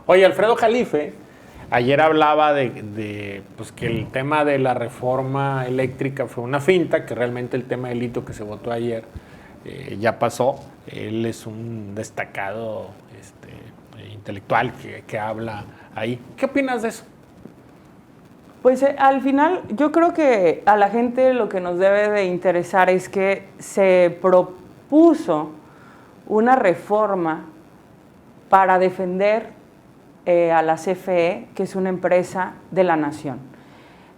Oye, Alfredo Jalife ayer hablaba pues que el tema de la reforma eléctrica fue una finta, que realmente el tema del litio que se votó ayer ya pasó. Él es un destacado intelectual que habla ahí. ¿Qué opinas de eso? Pues al final yo creo que a la gente lo que nos debe de interesar es que se propuso una reforma para defender a la CFE, que es una empresa de la nación,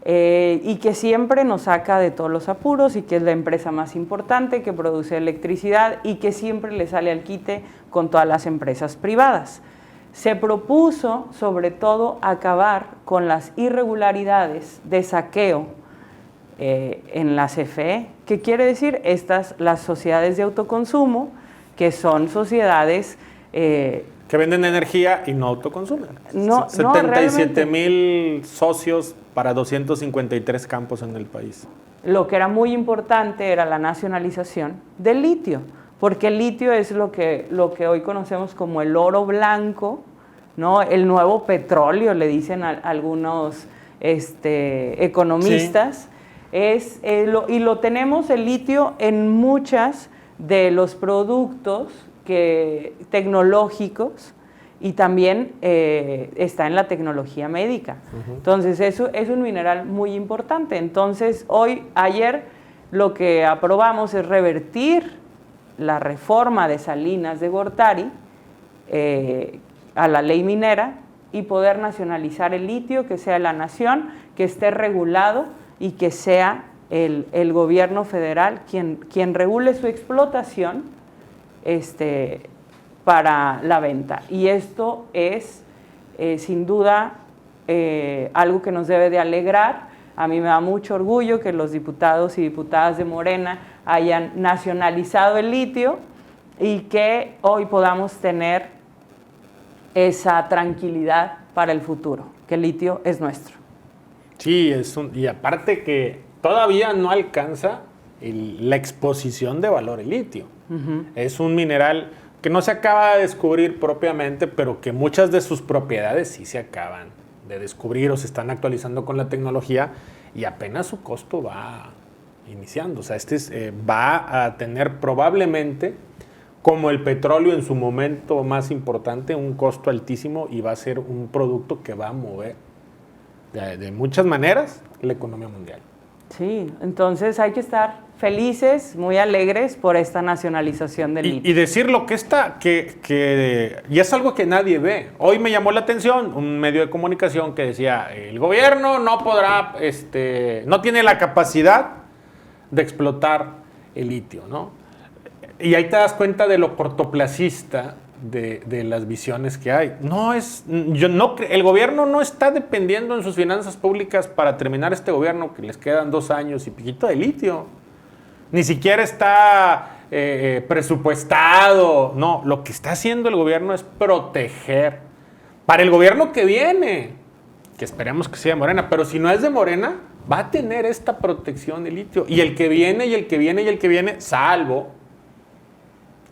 y que siempre nos saca de todos los apuros y que es la empresa más importante que produce electricidad y que siempre le sale al quite con todas las empresas privadas. Se propuso, sobre todo, acabar con las irregularidades de saqueo en la CFE. ¿Qué quiere decir? Las sociedades de autoconsumo, que son sociedades que venden energía y no autoconsumen. No, 77,000 socios para 253 campos en el país. Lo que era muy importante era la nacionalización del litio, porque el litio es lo que hoy conocemos como el oro blanco, ¿no? El nuevo petróleo, le dicen algunos economistas. Sí. Y lo tenemos el litio en muchas de los productos tecnológicos, y también está en la tecnología médica. Entonces, eso es un mineral muy importante. Entonces, ayer lo que aprobamos es revertir la reforma de Salinas de Gortari a la ley minera y poder nacionalizar el litio, que sea la nación, que esté regulado y que sea el gobierno federal quien regule su explotación para la venta. Y esto es, sin duda, algo que nos debe de alegrar. A mí me da mucho orgullo que los diputados y diputadas de Morena hayan nacionalizado el litio y que hoy podamos tener esa tranquilidad para el futuro, que el litio es nuestro. Sí, y aparte que todavía no alcanza la exposición de valor el litio. Es un mineral que no se acaba de descubrir propiamente, pero que muchas de sus propiedades sí se acaban de descubrir o se están actualizando con la tecnología y apenas su costo va iniciando. O sea, va a tener probablemente, como el petróleo en su momento más importante, un costo altísimo y va a ser un producto que va a mover de muchas maneras la economía mundial. Sí, entonces hay que estar felices, muy alegres por esta nacionalización del litio. Y decir lo que y es algo que nadie ve. Hoy me llamó la atención un medio de comunicación que decía, el gobierno no podrá, no tiene la capacidad de explotar el litio, ¿no? Y ahí te das cuenta de lo cortoplacista de las visiones que hay. El gobierno no está dependiendo en sus finanzas públicas para terminar este gobierno, que les quedan 2 años y piquito de litio. Ni siquiera está presupuestado. No, lo que está haciendo el gobierno es proteger. Para el gobierno que viene, que esperemos que sea de Morena, pero si no es de Morena, va a tener esta protección de litio. Y el que viene, y el que viene, y el que viene, salvo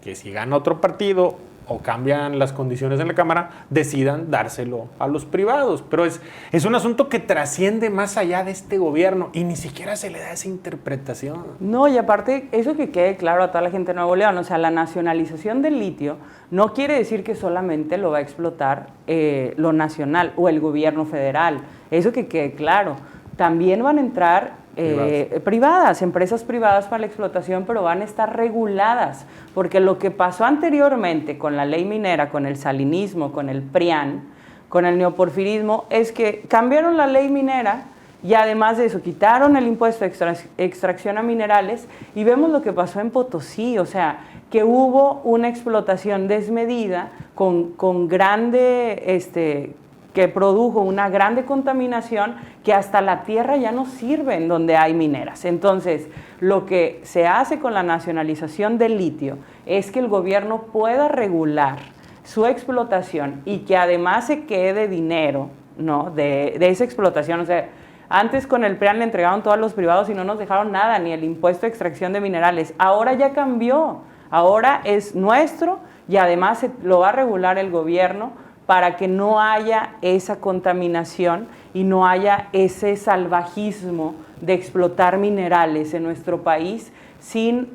que si gana otro partido o cambian las condiciones en la Cámara, decidan dárselo a los privados. Pero es un asunto que trasciende más allá de este gobierno y ni siquiera se le da esa interpretación. No, y aparte, eso que quede claro a toda la gente de Nuevo León, o sea, la nacionalización del litio no quiere decir que solamente lo va a explotar lo nacional o el gobierno federal. Eso que quede claro. También van a entrar empresas privadas para la explotación, pero van a estar reguladas, porque lo que pasó anteriormente con la ley minera, con el salinismo, con el PRIAN, con el neoporfirismo, es que cambiaron la ley minera y además de eso quitaron el impuesto de extracción a minerales y vemos lo que pasó en Potosí, o sea, que hubo una explotación desmedida con grande que produjo una grande contaminación que hasta la tierra ya no sirve en donde hay mineras. Entonces, lo que se hace con la nacionalización del litio es que el gobierno pueda regular su explotación y que además se quede dinero, ¿no?, de esa explotación. O sea, antes con el PRIAN le entregaron todo a los privados y no nos dejaron nada, ni el impuesto de extracción de minerales. Ahora ya cambió, ahora es nuestro y además lo va a regular el gobierno para que no haya esa contaminación y no haya ese salvajismo de explotar minerales en nuestro país sin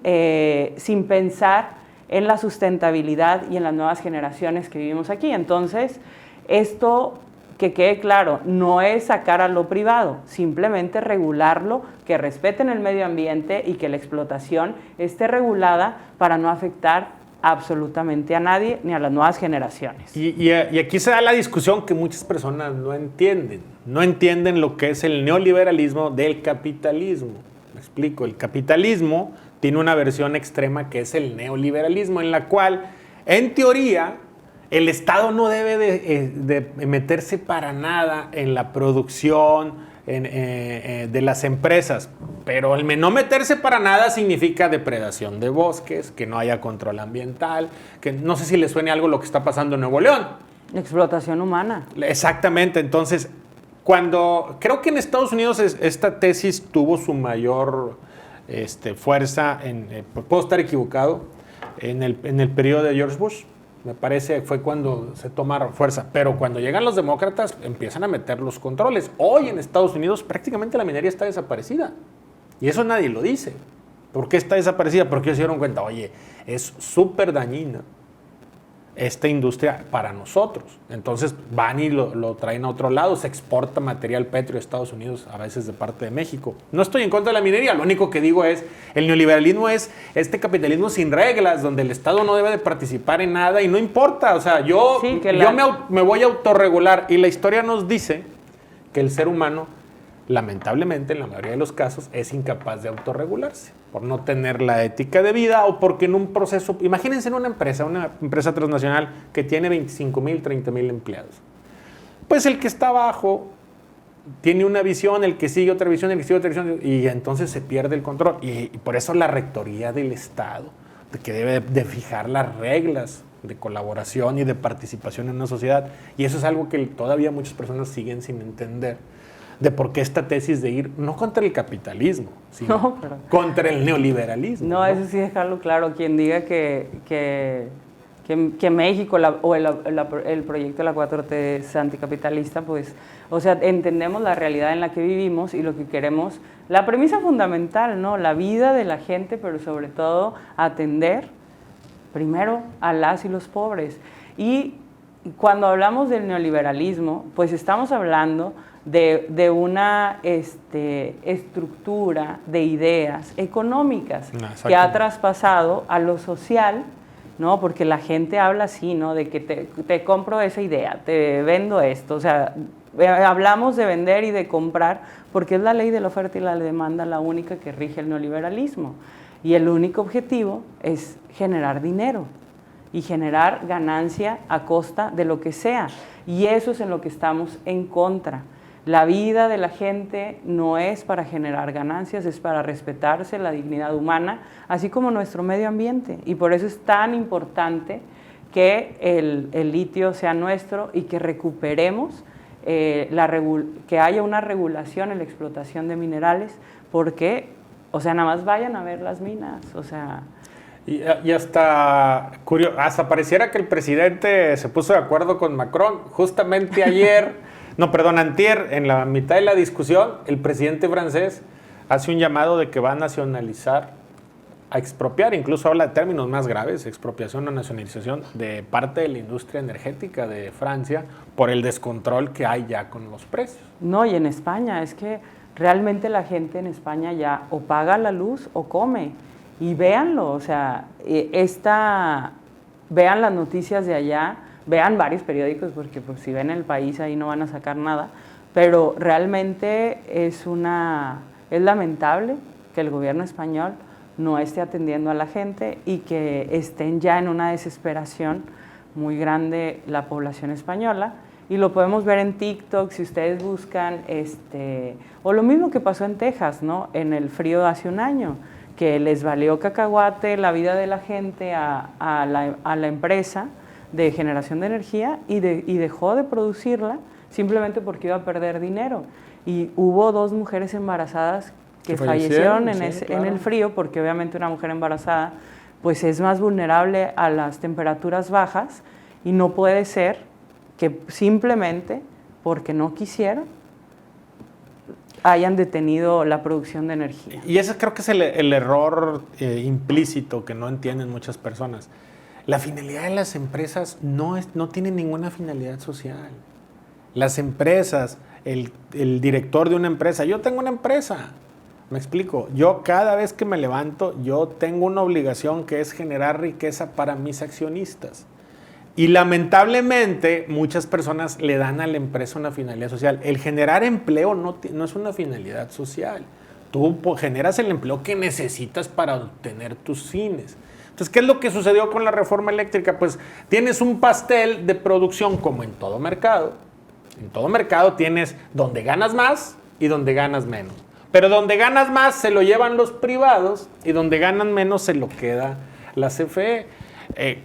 pensar en la sustentabilidad y en las nuevas generaciones que vivimos aquí. Entonces, esto, que quede claro, no es sacar a lo privado, simplemente regularlo, que respeten el medio ambiente y que la explotación esté regulada para no afectar absolutamente a nadie ni a las nuevas generaciones. Y aquí se da la discusión que muchas personas no entienden. No entienden lo que es el neoliberalismo del capitalismo. Me explico, el capitalismo tiene una versión extrema que es el neoliberalismo, en la cual, en teoría, el Estado no debe de meterse para nada en la producción de las empresas, pero el no meterse para nada significa depredación de bosques, que no haya control ambiental, que no sé si les suene algo lo que está pasando en Nuevo León. Explotación humana. Exactamente, entonces, creo que en Estados Unidos esta tesis tuvo su mayor fuerza, puedo estar equivocado, en el periodo de George Bush. Me parece fue cuando se toma fuerza. Pero cuando llegan los demócratas empiezan a meter los controles. Hoy en Estados Unidos prácticamente la minería está desaparecida. Y eso nadie lo dice. ¿Por qué está desaparecida? Porque ellos se dieron cuenta, oye, es súper dañina esta industria para nosotros. Entonces van y lo traen a otro lado. Se exporta material petrio a Estados Unidos, a veces de parte de México. No estoy en contra de la minería. Lo único que digo es, el neoliberalismo es este capitalismo sin reglas, donde el Estado no debe de participar en nada y no importa. O sea, yo me voy a autorregular. Y la historia nos dice que el ser humano, lamentablemente, en la mayoría de los casos, es incapaz de autorregularse por no tener la ética de vida o porque en un proceso... Imagínense en una empresa transnacional que tiene 25,000, 30,000 empleados. Pues el que está abajo tiene una visión, el que sigue otra visión, el que sigue otra visión, y entonces se pierde el control. Y por eso la rectoría del Estado, que debe de fijar las reglas de colaboración y de participación en una sociedad. Y eso es algo que todavía muchas personas siguen sin entender, de por qué esta tesis de ir no contra el capitalismo, sino contra el neoliberalismo. No, eso sí dejarlo claro. Quien diga que México o el proyecto de la 4T es anticapitalista, pues, o sea, entendemos la realidad en la que vivimos y lo que queremos, la premisa fundamental, ¿no? La vida de la gente, pero sobre todo atender primero a las y los pobres. Y cuando hablamos del neoliberalismo, pues estamos hablando de una estructura de ideas económicas que ha traspasado a lo social, ¿no? Porque la gente habla así, ¿no? De que te compro esa idea, te vendo esto. O sea, hablamos de vender y de comprar porque es la ley de la oferta y la demanda la única que rige el neoliberalismo. Y el único objetivo es generar dinero y generar ganancia a costa de lo que sea. Y eso es en lo que estamos en contra. La vida de la gente no es para generar ganancias, es para respetarse la dignidad humana, así como nuestro medio ambiente. Y por eso es tan importante que el litio sea nuestro y que recuperemos, que haya una regulación en la explotación de minerales, porque, o sea, nada más vayan a ver las minas, o sea... Y hasta pareciera que el presidente se puso de acuerdo con Macron. Justamente antier, en la mitad de la discusión, el presidente francés hace un llamado de que va a nacionalizar, a expropiar, incluso habla de términos más graves, expropiación o nacionalización de parte de la industria energética de Francia por el descontrol que hay ya con los precios. No, y en España, es que realmente la gente en España ya o paga la luz o come. Y véanlo, o sea, vean las noticias de allá, vean varios periódicos, porque pues, si ven El País ahí no van a sacar nada, pero realmente es lamentable que el gobierno español no esté atendiendo a la gente y que estén ya en una desesperación muy grande la población española. Y lo podemos ver en TikTok, si ustedes buscan, o lo mismo que pasó en Texas, ¿no? En el frío de hace un año, que les valió cacahuate la vida de la gente a la empresa de generación de energía y dejó de producirla simplemente porque iba a perder dinero. Y hubo 2 mujeres embarazadas que fallecieron en el frío, porque obviamente una mujer embarazada pues es más vulnerable a las temperaturas bajas y no puede ser que simplemente porque no quisieron hayan detenido la producción de energía. Y ese creo que es el error implícito que no entienden muchas personas. La finalidad de las empresas no tiene ninguna finalidad social. Las empresas, el director de una empresa, yo tengo una empresa, me explico, yo cada vez que me levanto, yo tengo una obligación que es generar riqueza para mis accionistas. Y lamentablemente muchas personas le dan a la empresa una finalidad social. El generar empleo no es una finalidad social. Tú generas el empleo que necesitas para obtener tus fines. Entonces, ¿qué es lo que sucedió con la reforma eléctrica? Pues tienes un pastel de producción como en todo mercado. En todo mercado tienes donde ganas más y donde ganas menos. Pero donde ganas más se lo llevan los privados y donde ganan menos se lo queda la CFE.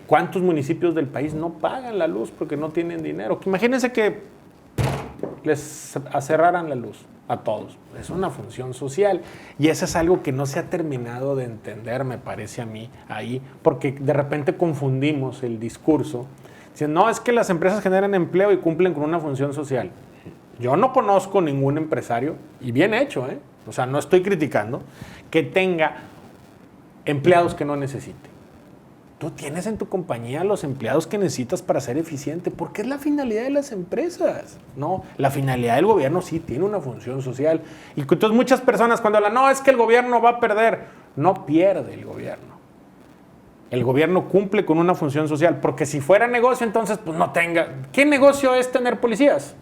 ¿Cuántos municipios del país no pagan la luz porque no tienen dinero? Imagínense que les cerraran la luz a todos. Es una función social y eso es algo que no se ha terminado de entender, me parece a mí, ahí, porque de repente confundimos el discurso. Dicen, no, es que las empresas generan empleo y cumplen con una función social. Yo no conozco ningún empresario, y bien hecho, o sea, no estoy criticando, que tenga empleados que no necesite. Tú tienes en tu compañía los empleados que necesitas para ser eficiente, porque es la finalidad de las empresas, ¿no? La finalidad del gobierno sí tiene una función social. Y entonces muchas personas cuando hablan, no, es que el gobierno va a perder. No pierde el gobierno. El gobierno cumple con una función social, porque si fuera negocio, entonces pues no tenga. ¿Qué negocio es tener policías?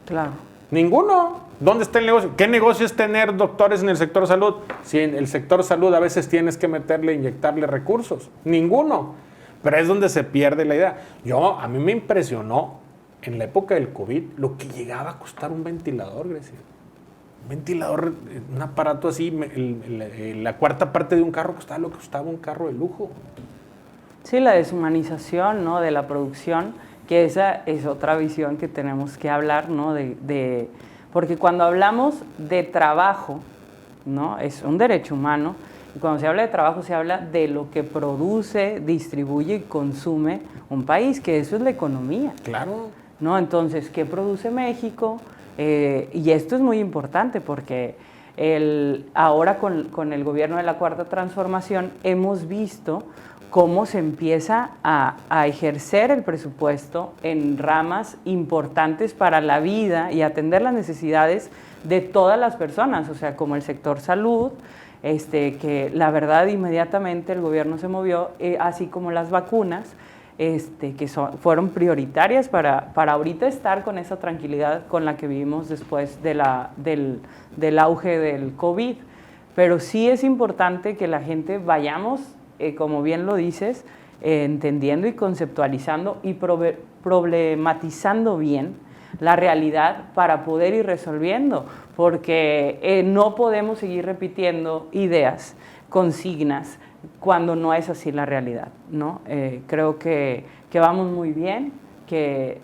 Claro. Ninguno. ¿Dónde está el negocio? ¿Qué negocio es tener doctores en el sector salud? Si en el sector salud a veces tienes que inyectarle recursos. Ninguno. Pero es donde se pierde la idea. A mí me impresionó en la época del COVID lo que llegaba a costar un ventilador, Grecia. Un ventilador, un aparato así, la cuarta parte de un carro costaba lo que costaba un carro de lujo. Sí, la deshumanización, ¿no?, de la producción, que esa es otra visión que tenemos que hablar, ¿no? Porque cuando hablamos de trabajo, ¿no?, es un derecho humano, y cuando se habla de trabajo se habla de lo que produce, distribuye y consume un país, que eso es la economía. Claro. ¿No? Entonces, ¿qué produce México? Y esto es muy importante porque ahora con el gobierno de la Cuarta Transformación hemos visto cómo se empieza a ejercer el presupuesto en ramas importantes para la vida y atender las necesidades de todas las personas, o sea, como el sector salud, que la verdad inmediatamente el gobierno se movió, así como las vacunas, que fueron prioritarias para ahorita estar con esa tranquilidad con la que vivimos después del auge del COVID. Pero sí es importante que la gente vayamos, como bien lo dices, entendiendo y conceptualizando y problematizando bien la realidad para poder ir resolviendo, porque no podemos seguir repitiendo ideas, consignas, cuando no es así la realidad, ¿no? Creo que vamos muy bien, que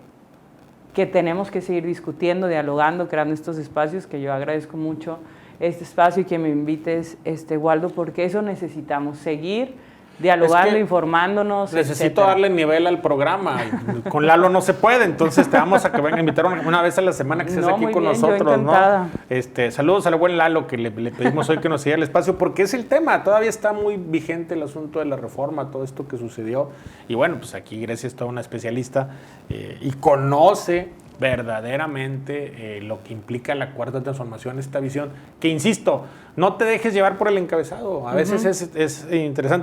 tenemos que seguir discutiendo, dialogando, creando estos espacios, que yo agradezco mucho este espacio y que me invites, Waldo, porque eso necesitamos, seguir dialogando, informándonos. Necesito darle nivel al programa. Con Lalo no se puede, entonces te vamos a que venga a invitar una vez a la semana que estés aquí con nosotros, ¿no? Saludos al buen Lalo, que le pedimos hoy que nos siga el espacio, porque es el tema, todavía está muy vigente el asunto de la reforma, todo esto que sucedió. Y bueno, pues aquí Grecia es toda una especialista y conoce verdaderamente lo que implica la Cuarta Transformación, esta visión, que insisto, no te dejes llevar por el encabezado, a veces es interesante.